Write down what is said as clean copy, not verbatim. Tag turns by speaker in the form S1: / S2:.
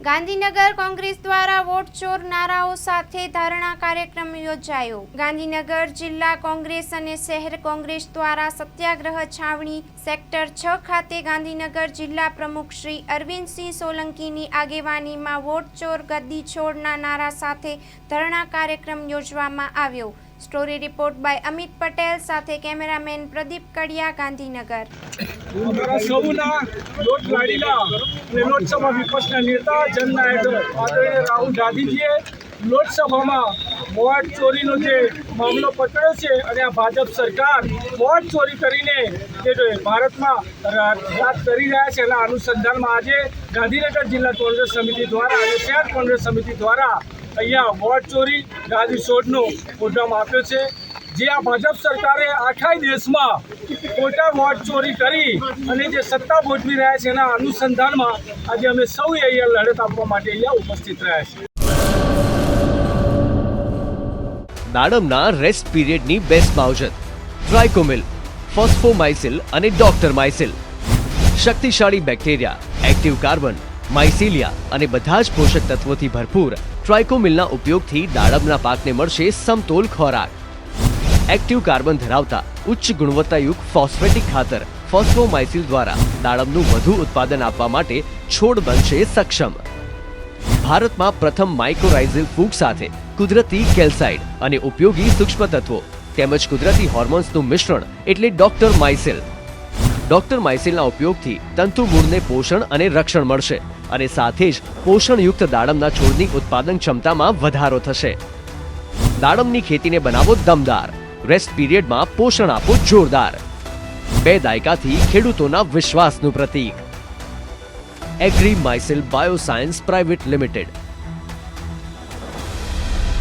S1: ગાંધીનગર કોંગ્રેસ દ્વારા વોટ ચોર નારાઓ સાથે ધરણા કાર્યક્રમ યોજાયો। ગાંધીનગર જિલ્લા કોંગ્રેસ અને શહેર કોંગ્રેસ દ્વારા સત્યાગ્રહ છાવણી સેક્ટર 6 ખાતે ગાંધીનગર જિલ્લા પ્રમુખ શ્રી અરવિંદસિંહ સોલંકીની આગેવાનીમાં વોટ ચોર ગદ્દી છોડના નારા સાથે ધરણા કાર્યક્રમ યોજવામાં આવ્યો। Story report by Amit Patel સાથે કેમેરામેન પ્રદીપ કડિયા, ગાંધીનગર।
S2: અમારા સૌના લોકલાડીલા અને લોકસભા વિપક્ષના નેતા જનનાયક આદરણીય રાહુલ ગાંધીજીએ લોકસભામાં વોટ ચોરીનો જે મામલો પકડ્યો છે અને આ ભાજપ સરકાર વોટ ચોરી કરીને જે ભારતમાં રાજ કરી રહ્યા છે એના અનુસંધાનમાં આજે ગાંધીનગર જિલ્લા કોંગ્રેસ સમિતિ દ્વારા અને શહેર કોંગ્રેસ સમિતિ દ્વારા અહીંયા વોટ ચોરી ગાંધી છોડનો પ્રોગ્રામ આપ્યો છે। જે આ ભાજપ સરકારે આખા દેશમાં ખોટા વોટ ચોરી કરી અને જે સત્તા ભોગવી રહ્યા છે એના અનુસંધાનમાં આજે અમે સૌએ અહીંયા લડત આપવા માટે અહીંયા ઉપસ્થિત રહ્યા છીએ।
S3: દાડમના રેસ્ટ પીરિયડની બેસ્ટ માવજત ટ્રાઇકોમિલ, ફોસ્ફોમાઇસિલ અને ડોક્ટરમાઇસિલ શક્તિશાળી બેક્ટેરિયા, એક્ટિવ કાર્બન, માઇસિલિયા અને બધા જ પોષક તત્વોથી ભરપૂર ટ્રાઇકોમિલના ઉપયોગથી દાડમના પાકને મળશે સમતોલ ખોરાક। એક્ટિવ કાર્બન ધરાવતા ઉચ્ચ ગુણવત્તાયુક્ત ફોસ્ફેટિક ખાતર ફોસ્ફોમાઇસિલ દ્વારા દાડમનું વધુ ઉત્પાદન આપવા માટે છોડ બનશે સક્ષમ। ભારતમાં પ્રથમ માઇક્રોરાઇઝલ ફૂગ સાથે કુદરતી કેલ્સાઇડ અને ઉપયોગી સૂક્ષ્મ તત્વો તેમજ કુદરતી હોર્મોન્સનું મિશ્રણ એટલે ડોક્ટરમાઇસિલ। ડોક્ટરમાઇસિલના ઉપયોગથી તંતુમૂળને પોષણ અને રક્ષણ મળશે અને સાથે જ પોષણયુક્ત દાડમના છોડની ઉત્પાદન ક્ષમતામાં વધારો થશે। દાડમની ખેતીને બનાવો દમદાર, રેસ્ટ પીરિયડમાં પોષણ આપો જોરદાર। 2 દાયકાથી ખેડૂતોના વિશ્વાસનું પ્રતીક। Agri Mycil Bioscience private limited,